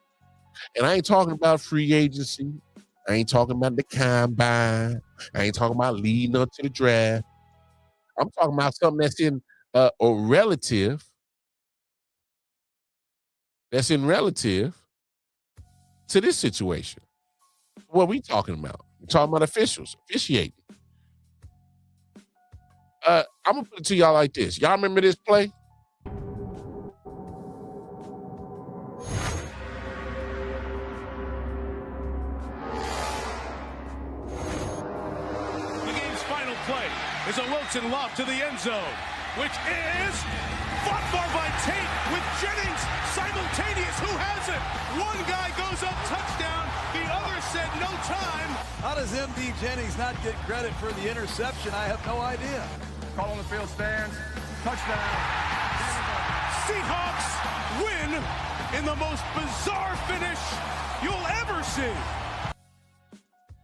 Speaker 3: And I ain't talking about free agency. I ain't talking about the combine. I ain't talking about leading up to the draft. I'm talking about something that's in relative to this situation. What we talking about? We're talking about officials, officiating. I'm gonna put it to y'all like this. Y'all remember this play?
Speaker 4: The game's final play is a Wilson lob to the end zone, which is fought for by Tate with Jennings simultaneous. Who has it? One guy goes up, touchdown. The other said no time.
Speaker 5: How does MD Jennings not get credit for the interception? I have no idea.
Speaker 6: Call on the field stands. Touchdown.
Speaker 4: Seahawks win in the most bizarre finish you'll ever see.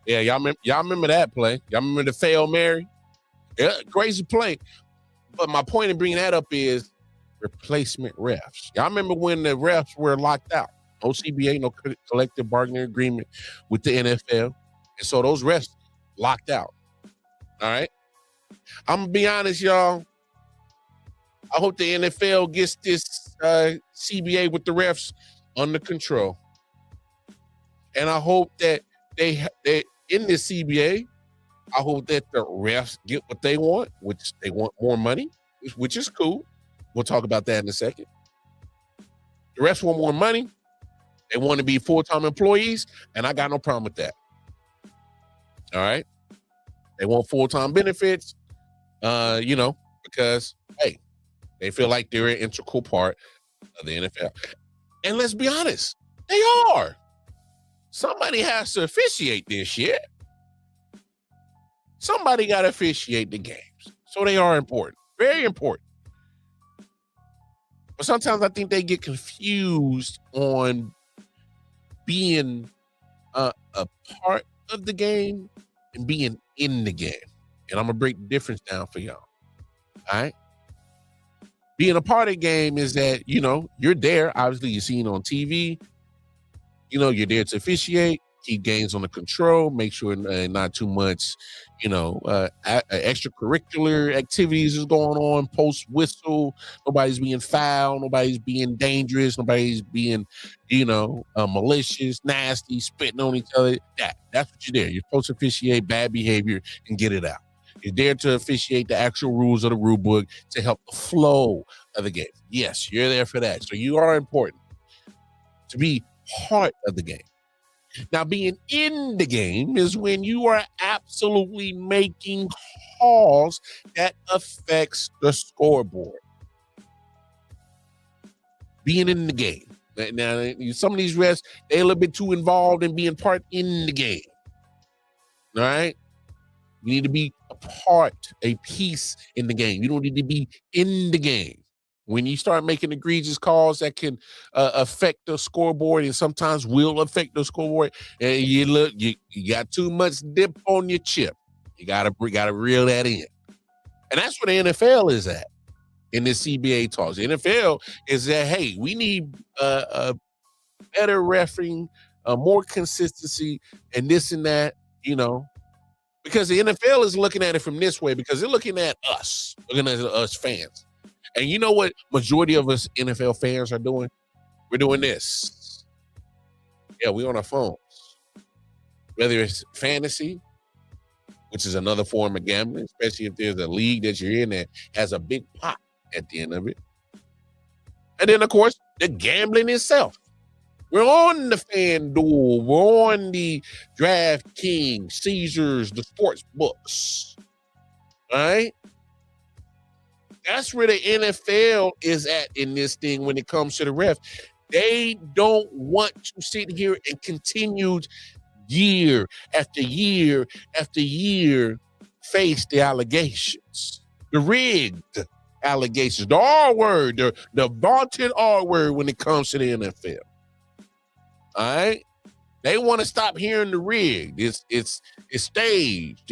Speaker 3: Yeah, y'all remember that play? Y'all remember the fail Mary? Yeah, crazy play. But my point in bringing that up is replacement refs. Y'all remember when the refs were locked out? No CBA, no collective bargaining agreement with the NFL. And so those refs locked out. All right? I'm going to be honest, y'all. I hope the NFL gets this CBA with the refs under control. And I hope that they in this CBA, I hope that the refs get what they want, which they want more money, which is cool. We'll talk about that in a second. The refs want more money. They want to be full-time employees, and I got no problem with that. All right? They want full-time benefits, because, hey, they feel like they're an integral part of the NFL. And let's be honest, they are. Somebody has to officiate this shit. Somebody got to officiate the games. So they are important. Very important. But sometimes I think they get confused on being a part of the game and being in the game. And I'm going to break the difference down for y'all. All right? Being a part of the game is that, you're there. Obviously, you're seen on TV. You're there to officiate, keep games under control, make sure not too much, extracurricular activities is going on, post whistle, nobody's being foul, nobody's being dangerous, nobody's being, malicious, nasty, spitting on each other. That's what you're there. You're supposed to officiate bad behavior and get it out. You're there to officiate the actual rules of the rule book to help the flow of the game. Yes, you're there for that. So you are important to be part of the game. Now, being in the game is when you are absolutely making calls that affects the scoreboard. Being in the game. Now, some of these refs, they're a little bit too involved in being part in the game. All right? You need to be a part, a piece in the game. You don't need to be in the game. When you start making egregious calls that can affect the scoreboard and sometimes will affect the scoreboard, and you got too much dip on your chip. You gotta reel that in. And that's where the NFL is at in this CBA talks. The NFL is that, hey, we need a better refereeing, more consistency, and this and that, because the NFL is looking at it from this way, because they're looking at us fans. And you know what majority of us NFL fans are doing? We're doing this. Yeah, we're on our phones. Whether it's fantasy, which is another form of gambling, especially if there's a league that you're in that has a big pot at the end of it. And then, of course, the gambling itself. We're on the FanDuel. We're on the DraftKings, Caesars, the sports books. All right? That's where the NFL is at in this thing when it comes to the ref. They don't want to sit here and continue year after year after year face the allegations, the rigged allegations, the R word, the vaunted R word when it comes to the NFL. All right, they want to stop hearing the rigged. It's staged.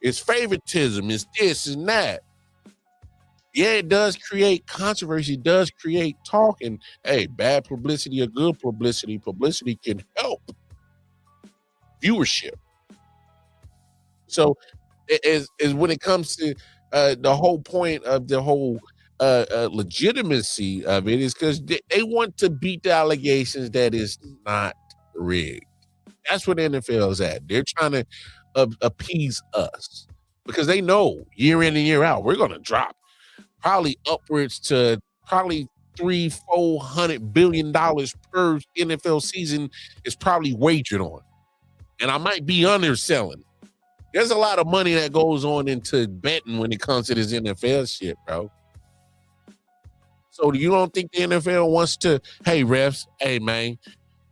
Speaker 3: It's favoritism. It's this and that. Yeah, it does create controversy. It does create talk. And hey, bad publicity or good publicity, publicity can help viewership. So, is when it comes to the whole point of the whole legitimacy of it is because they want to beat the allegations that is not rigged. That's what the NFL is at. They're trying to appease us because they know year in and year out we're going to drop probably upwards to probably $300-400 billion per NFL season is probably wagered on. And I might be underselling. There's a lot of money that goes on into betting when it comes to this NFL shit, bro. So you don't think the NFL wants to, hey, refs, hey, man,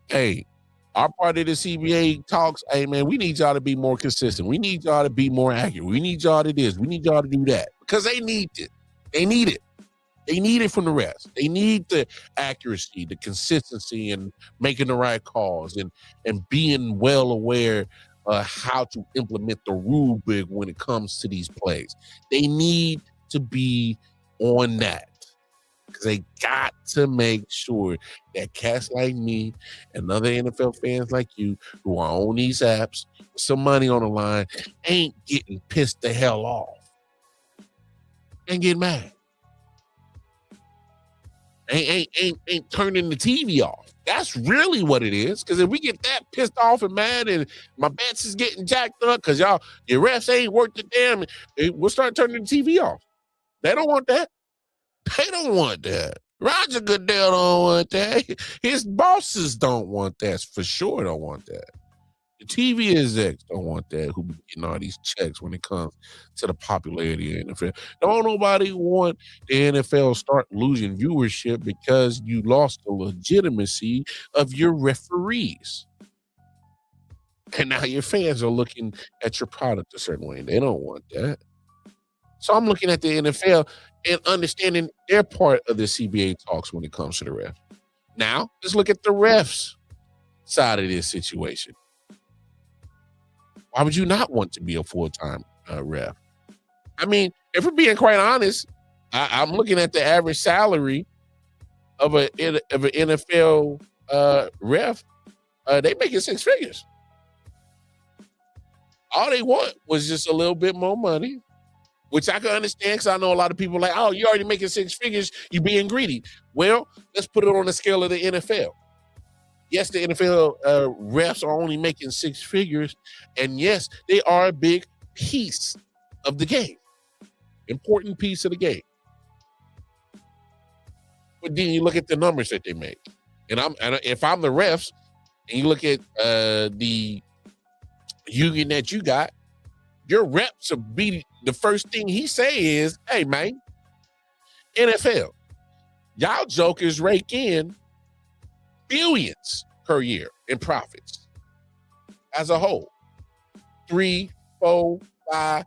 Speaker 3: hey, our part of the CBA talks, hey, man, we need y'all to be more consistent. We need y'all to be more accurate. We need y'all to this. We need y'all to do that. Because they need it. They need it. They need it from the refs. They need the accuracy, the consistency, and making the right calls and being well aware how to implement the rule book when it comes to these plays. They need to be on that because they got to make sure that cats like me and other NFL fans like you who are on these apps with some money on the line ain't getting pissed the hell off and get mad. Ain't turning the TV off. That's really what it is. Because if we get that pissed off and mad and my bets is getting jacked up because your refs ain't worth the damn, we'll start turning the TV off. They don't want that. They don't want that. Roger Goodell don't want that. His bosses don't want that. For sure don't want that. The TV execs don't want that, who be getting all these checks when it comes to the popularity of the NFL. Don't nobody want the NFL start losing viewership because you lost the legitimacy of your referees. And now your fans are looking at your product a certain way. They don't want that. So I'm looking at the NFL and understanding their part of the CBA talks when it comes to the ref. Now, let's look at the refs side of this situation. Why would you not want to be a full-time ref? I mean, if we're being quite honest, I'm looking at the average salary of an NFL ref. They making six figures. All they want was just a little bit more money, which I can understand because I know a lot of people are like, oh, you already making six figures, you being greedy. Well, let's put it on the scale of the NFL. Yes, the NFL refs are only making six figures, and yes, they are a big piece of the game, important piece of the game. But then you look at the numbers that they make, and if I'm the refs, and you look at the union that you got, your reps will be the first thing he say is, "Hey, man, NFL, y'all jokers rake in billions per year in profits as a whole. 3, 4, 5,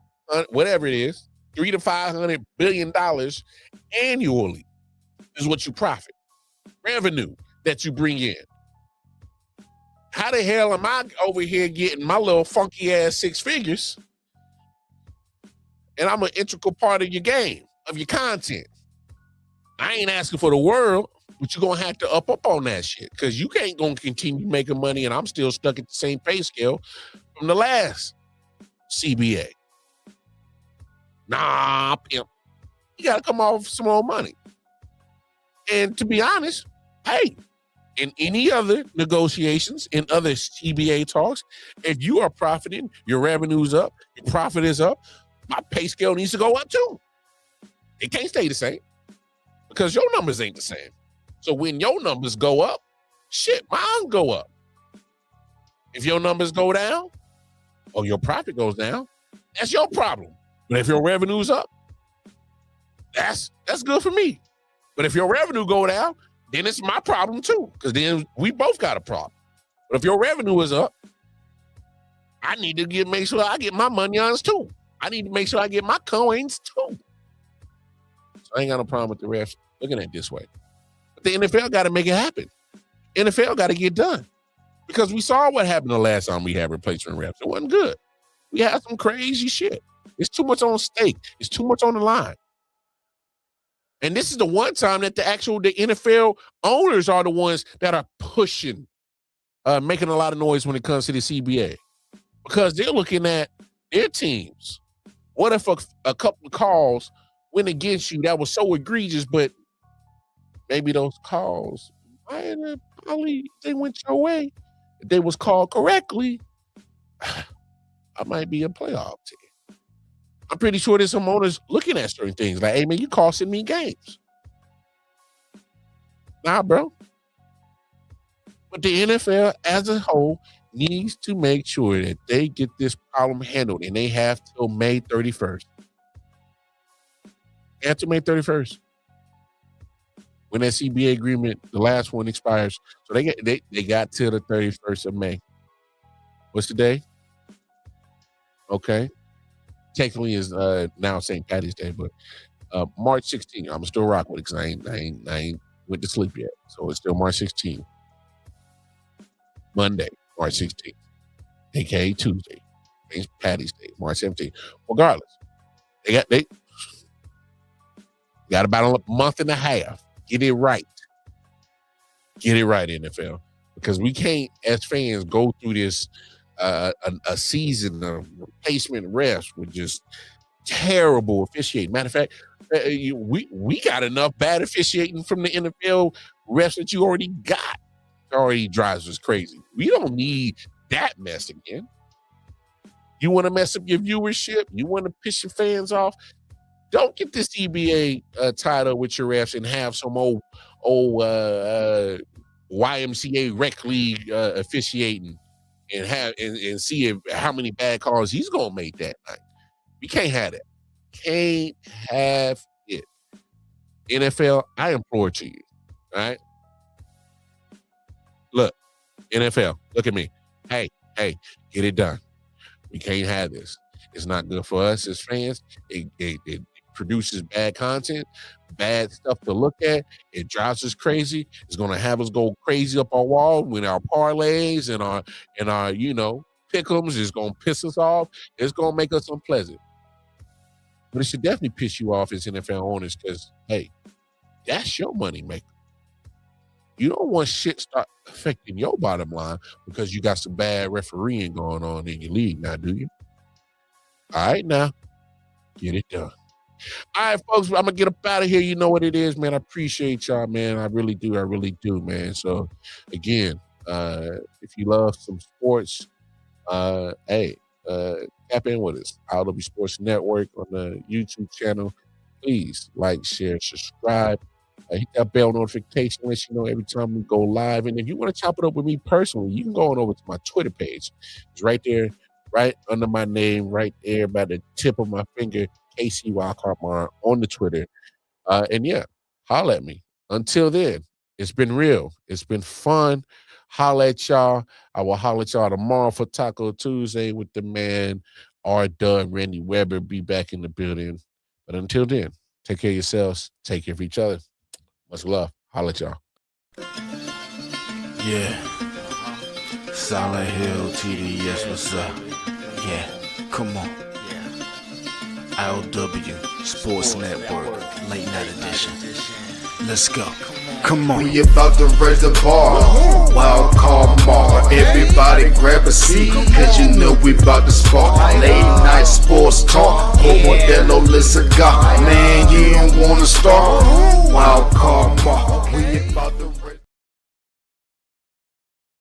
Speaker 3: whatever it is, $300 to $500 billion annually is what you profit. Revenue that you bring in. How the hell am I over here getting my little funky ass six figures? And I'm an integral part of your game, of your content. I ain't asking for the world, but you're going to have to up on that shit because you ain't going to continue making money and I'm still stuck at the same pay scale from the last CBA. Nah, pimp. You got to come off some more money. And to be honest, hey, in any other negotiations, in other CBA talks, if you are profiting, your revenue's up, your profit is up, my pay scale needs to go up too. It can't stay the same because your numbers ain't the same. So when your numbers go up, shit, mine go up. If your numbers go down or your profit goes down, that's your problem. But if your revenue's up, that's good for me. But if your revenue go down, then it's my problem too, because then we both got a problem. But if your revenue is up, I need to make sure I get my money on too. I need to make sure I get my coins too. So I ain't got no problem with the refs looking at it this way. But the NFL got to make it happen. NFL got to get done. Because we saw what happened the last time we had replacement refs. It wasn't good. We had some crazy shit. It's too much on stake. It's too much on the line. And this is the one time that the NFL owners are the ones that are pushing, making a lot of noise when it comes to the CBA. Because they're looking at their teams. What if a couple of calls went against you that was so egregious, but maybe those calls they went your way. If they was called correctly, I might be a playoff team. I'm pretty sure there's some owners looking at certain things like, hey, man, you costing me games. Nah, bro. But the NFL as a whole needs to make sure that they get this problem handled, and they have till May 31st. After May 31st. When that CBA agreement, the last one expires. So they got till the 31st of May. What's the day? Okay. Technically is now St. Patty's Day, but March 16th. I'm still rocking with it because I ain't went to sleep yet. So it's still March 16th. Monday, March 16th. AKA Tuesday. St. Patty's Day, March 17th. Regardless, they got about a month and a half. Get it right. Get it right, NFL. Because we can't, as fans, go through this a season of replacement refs with just terrible officiating. Matter of fact, we got enough bad officiating from the NFL refs that you already got. It already drives us crazy. We don't need that mess again. You want to mess up your viewership? You want to piss your fans off? Don't get this CBA tied up with your refs and have some old YMCA rec league officiating and see how many bad calls he's gonna make that night. We can't have that. Can't have it. NFL, I implore to you. All right. Look, NFL, look at me. Hey, get it done. We can't have this. It's not good for us as fans. It produces bad content, bad stuff to look at. It drives us crazy. It's going to have us go crazy up our wall with our parlays and our pick'ems. It's going to piss us off. It's going to make us unpleasant. But it should definitely piss you off as NFL owners because, hey, that's your money maker. You don't want shit start affecting your bottom line because you got some bad refereeing going on in your league now, do you? All right, now, get it done. All right, folks, I'm going to get up out of here. You know what it is, man. I appreciate y'all, man. I really do, man. So, again, if you love some sports, tap in with us. I.O.W Sports Network on the YouTube channel. Please like, share, subscribe. Hit that bell notification, let you know every time we go live. And if you want to chop it up with me personally, you can go on over to my Twitter page. It's right there, right under my name, right there by the tip of my finger, KC Wildcard on the Twitter. And yeah, holla at me. Until then, it's been real. It's been fun. Holla at y'all. I will holla at y'all tomorrow for Taco Tuesday with the man R.W. Randy Weber. Be back in the building. But until then, take care of yourselves. Take care of each other. Much love. Holla at y'all.
Speaker 1: Yeah. Silent Hill TD, yes, what's up? Yeah, come on. I.O.W Sports Network, late night edition. Let's go. Come on.
Speaker 2: We about to raise the bar. Wild card mark. Everybody grab a seat, cause you know we about to spark. Late night sports talk. Modelo Le Cigar. Man, you don't wanna start. Wild card mark. We about to